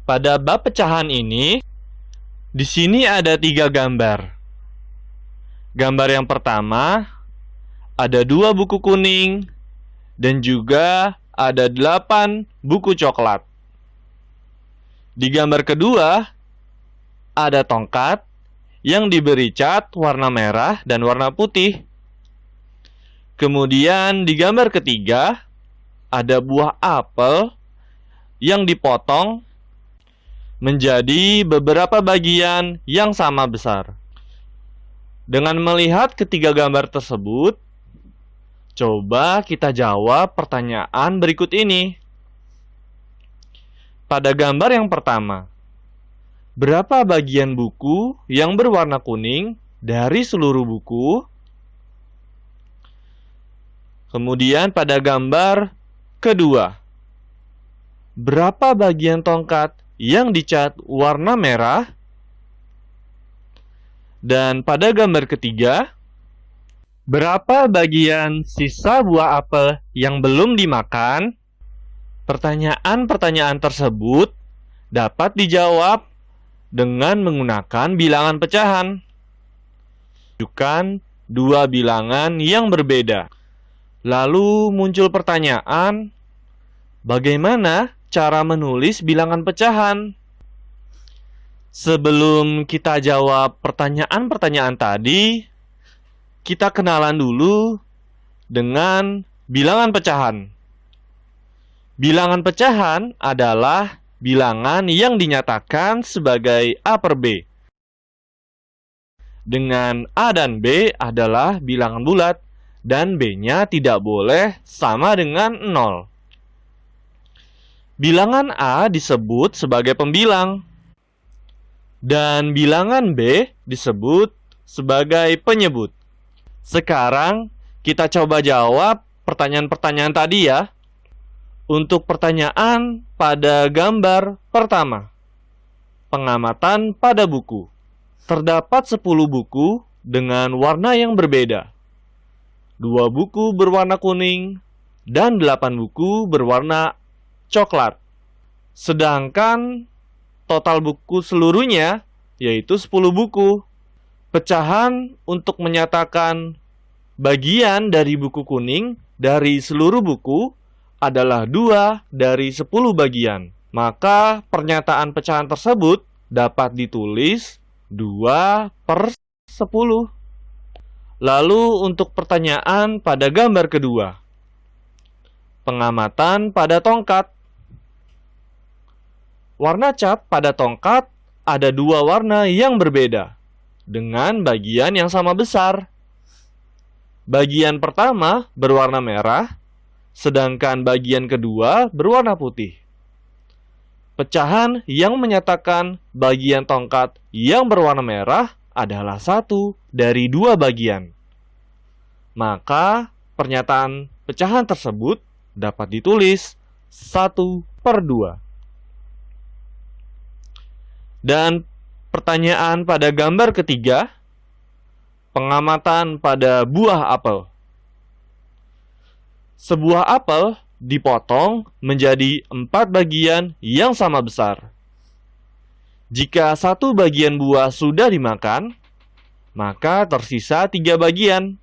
Pada bab pecahan ini, di sini ada 3 gambar. Gambar yang pertama, ada 2 buku kuning, dan juga ada 8 buku coklat. Di gambar kedua, ada tongkat yang diberi cat warna merah dan warna putih. Kemudian di gambar ketiga, ada buah apel yang dipotong menjadi beberapa bagian yang sama besar. Dengan melihat ketiga gambar tersebut, coba kita jawab pertanyaan berikut ini. Pada gambar yang pertama, berapa bagian buku yang berwarna kuning dari seluruh buku? Kemudian pada gambar kedua, berapa bagian tongkat yang dicat warna merah? Dan pada gambar ketiga, berapa bagian sisa buah apel yang belum dimakan? Pertanyaan-pertanyaan tersebut dapat dijawab dengan menggunakan bilangan pecahan. Tunjukkan 2 bilangan yang berbeda. Lalu muncul pertanyaan, bagaimana cara menulis bilangan pecahan? Sebelum kita jawab pertanyaan-pertanyaan tadi, kita kenalan dulu dengan bilangan pecahan. Bilangan pecahan adalah bilangan yang dinyatakan sebagai A per B. Dengan A dan B adalah bilangan bulat, dan B-nya tidak boleh sama dengan 0. Bilangan A disebut sebagai pembilang, dan bilangan B disebut sebagai penyebut. Sekarang kita coba jawab pertanyaan-pertanyaan tadi ya. Untuk pertanyaan pada gambar pertama, pengamatan pada buku. Terdapat 10 buku dengan warna yang berbeda. 2 buku berwarna kuning dan 8 buku berwarna coklat. Sedangkan total buku seluruhnya yaitu 10 buku. Pecahan untuk menyatakan bagian dari buku kuning dari seluruh buku adalah 2 dari 10 bagian. Maka pernyataan pecahan tersebut dapat ditulis 2 per 10. Lalu untuk pertanyaan pada gambar kedua, pengamatan pada tongkat. Warna cat pada tongkat ada 2 warna yang berbeda dengan bagian yang sama besar. Bagian pertama berwarna merah, sedangkan bagian kedua berwarna putih. Pecahan yang menyatakan bagian tongkat yang berwarna merah adalah 1 dari 2 bagian. Maka pernyataan pecahan tersebut dapat ditulis 1 per 2. Dan pertanyaan pada gambar ketiga, pengamatan pada buah apel. Sebuah apel dipotong menjadi 4 bagian yang sama besar. Jika 1 bagian buah sudah dimakan, maka tersisa 3 bagian.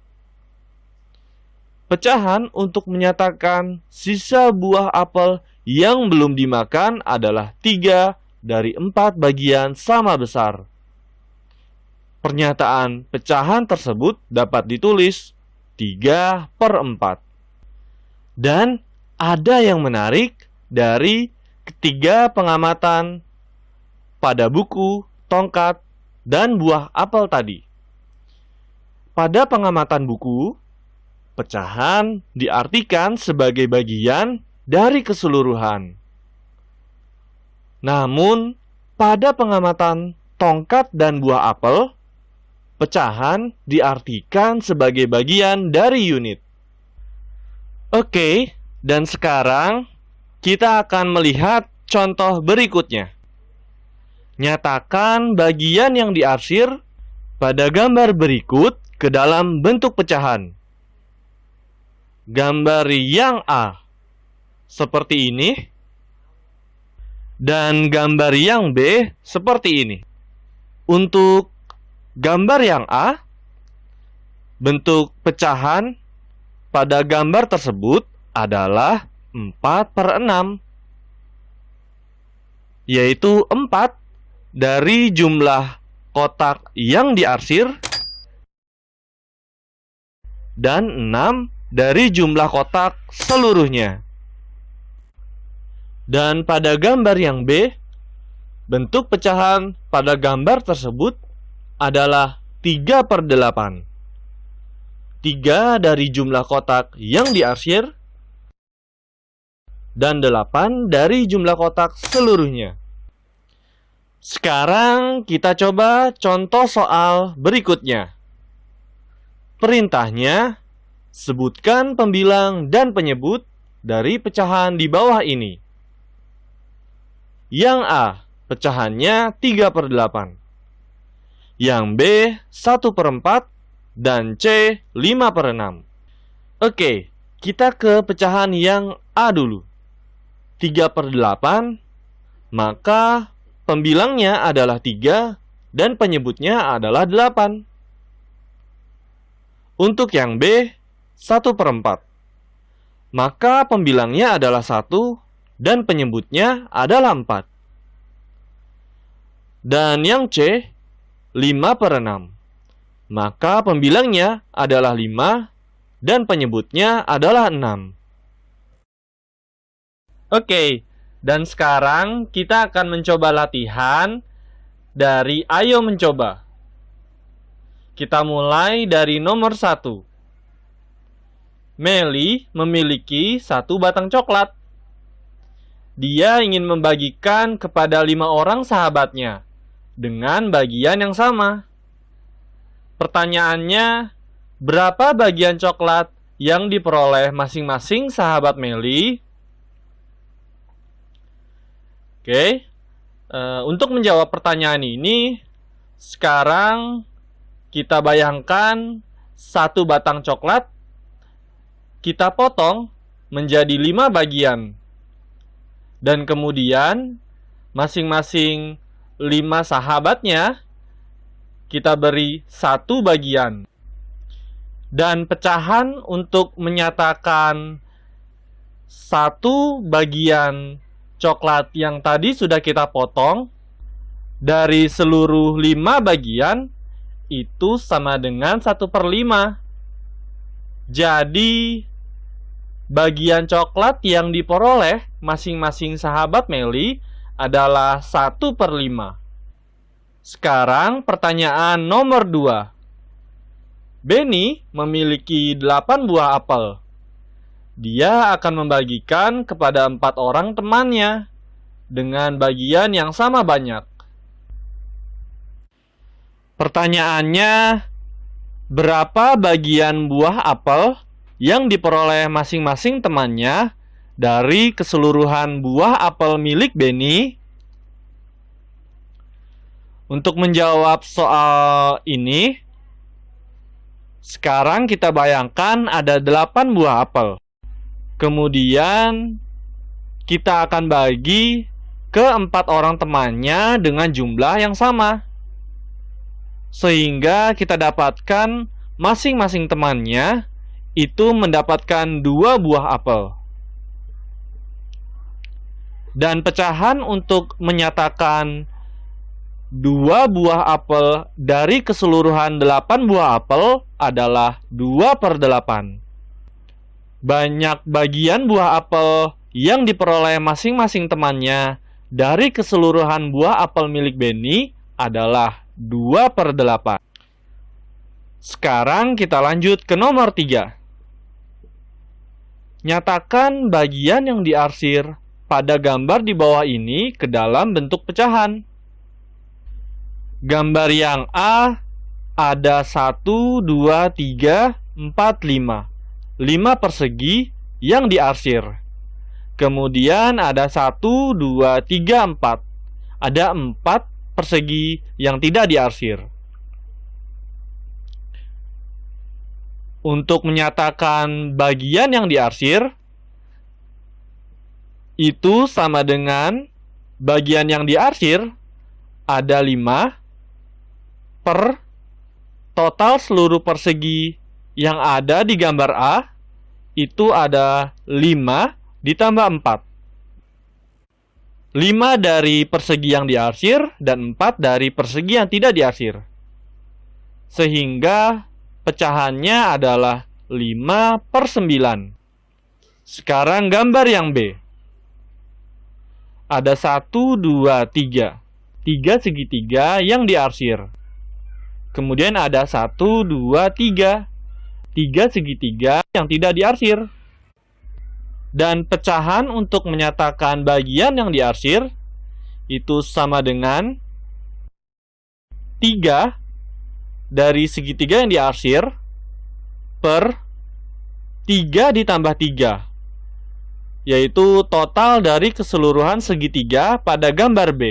Pecahan untuk menyatakan sisa buah apel yang belum dimakan adalah 3 dari 4 bagian sama besar. Pernyataan pecahan tersebut dapat ditulis 3 per 4. Dan ada yang menarik dari ketiga pengamatan pada buku, tongkat, dan buah apel tadi. Pada pengamatan buku, pecahan diartikan sebagai bagian dari keseluruhan. Namun, pada pengamatan tongkat dan buah apel, pecahan diartikan sebagai bagian dari unit. Oke, dan sekarang kita akan melihat contoh berikutnya. Nyatakan bagian yang diarsir pada gambar berikut ke dalam bentuk pecahan. Gambar yang A seperti ini. Dan gambar yang B seperti ini. Untuk gambar yang A, bentuk pecahan pada gambar tersebut adalah 4/6, yaitu 4 dari jumlah kotak yang diarsir dan 6 dari jumlah kotak seluruhnya. Dan pada gambar yang B, bentuk pecahan pada gambar tersebut adalah 3/8. 3 dari jumlah kotak yang diarsir dan 8 dari jumlah kotak seluruhnya. Sekarang kita coba contoh soal berikutnya. Perintahnya, sebutkan pembilang dan penyebut dari pecahan di bawah ini. Yang A, pecahannya 3/8. Yang B, 1/4. Dan C, 5/6. Oke, kita ke pecahan yang A dulu. 3/8, maka pembilangnya adalah 3 dan penyebutnya adalah 8. Untuk yang B, 1/4, maka pembilangnya adalah 1 dan penyebutnya adalah 4. Dan yang C, 5/6, maka pembilangnya adalah 5 dan penyebutnya adalah 6. Oke, dan sekarang kita akan mencoba latihan dari Ayo Mencoba. Kita mulai dari nomor 1. Meli memiliki 1 batang coklat. Dia ingin membagikan kepada 5 orang sahabatnya dengan bagian yang sama. Pertanyaannya, berapa bagian coklat yang diperoleh masing-masing sahabat Meli? Oke, untuk menjawab pertanyaan ini, sekarang kita bayangkan 1 batang coklat kita potong menjadi 5 bagian. Dan kemudian masing-masing 5 sahabatnya kita beri 1 bagian. Dan pecahan untuk menyatakan 1 bagian coklat yang tadi sudah kita potong dari seluruh 5 bagian itu sama dengan 1/5. Jadi bagian coklat yang diperoleh masing-masing sahabat Meli adalah 1/5. Sekarang pertanyaan nomor 2. Benny memiliki 8 buah apel. Dia akan membagikan kepada 4 orang temannya dengan bagian yang sama banyak. Pertanyaannya, berapa bagian buah apel yang diperoleh masing-masing temannya dari keseluruhan buah apel milik Benny? Untuk menjawab soal ini, sekarang kita bayangkan ada 8 buah apel. Kemudian kita akan bagi ke 4 orang temannya dengan jumlah yang sama, sehingga kita dapatkan masing-masing temannya itu mendapatkan 2 buah apel. Dan pecahan untuk menyatakan 2 buah apel dari keseluruhan 8 buah apel adalah 2/8. Banyak bagian buah apel yang diperoleh masing-masing temannya dari keseluruhan buah apel milik Benny adalah 2/8. Sekarang kita lanjut ke nomor 3. Nyatakan bagian yang diarsir pada gambar di bawah ini ke dalam bentuk pecahan. Gambar yang A ada 1, 2, 3, 4, 5. 5 persegi yang diarsir. Kemudian ada 1, 2, 3, 4. Ada 4 persegi yang tidak diarsir. Untuk menyatakan bagian yang diarsir, itu sama dengan bagian yang diarsir ada 5 per total seluruh persegi yang ada di gambar A itu ada 5 ditambah 4. 5 dari persegi yang diarsir dan 4 dari persegi yang tidak diarsir. Sehingga pecahannya adalah 5 per 9. Sekarang gambar yang B. Ada 1, 2, 3. 3 segitiga yang diarsir. Kemudian ada 1, 2, 3. 3 segitiga yang tidak diarsir. Dan pecahan untuk menyatakan bagian yang diarsir itu sama dengan 3 dari segitiga yang diarsir per 3 ditambah 3, yaitu total dari keseluruhan segitiga pada gambar B.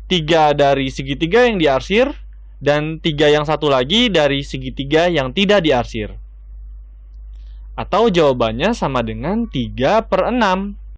3 dari segitiga yang diarsir dan 3 yang satu lagi dari segitiga yang tidak diarsir. Atau jawabannya sama dengan 3 per 6.